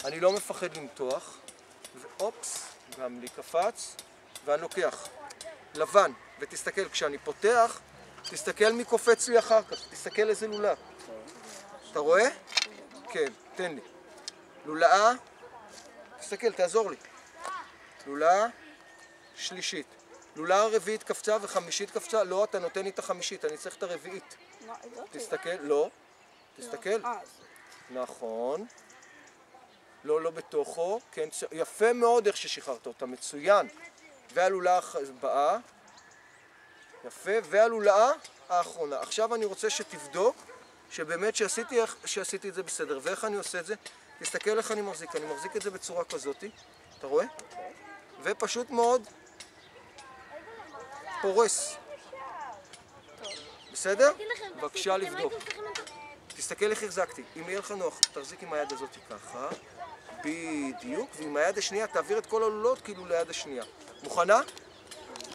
אני לא מפחד למתוח, ואופס, גם לי קפץ, ואני לוקח לבן, ותסתכל, כשאני פותח, תסתכל מי קופץ לי אחר כך, תסתכל איזה לולאה. אתה רואה? כן, תן לי. לולאה, תסתכל, תעזור לי. לולאה שלישית. לולאה רביעית קפצה וחמישית קפצה, לא, אתה נותן לי את החמישית, אני צריך את הרביעית. תסתכל, לא, תסתכל. נכון. לא, לא בתוכו, כן, יפה מאוד איך ששחררת אותה, מצוין. והלולאה הבאה, יפה, והלולאה האחרונה. עכשיו אני רוצה שתבדוק שבאמת שעשיתי את זה בסדר. ואיך אני עושה את זה? תסתכל איך אני מחזיק את זה בצורה כזאת, אתה רואה? ופשוט מאוד פורס. בסדר? בבקשה לבדוק. תסתכל איך החזקתי. אם יהיה לך נוח, תחזיק עם היד הזאת ככה. בדיוק, ועם היד השנייה תעביר את כל הלולות כאילו ליד השנייה. מוכנה?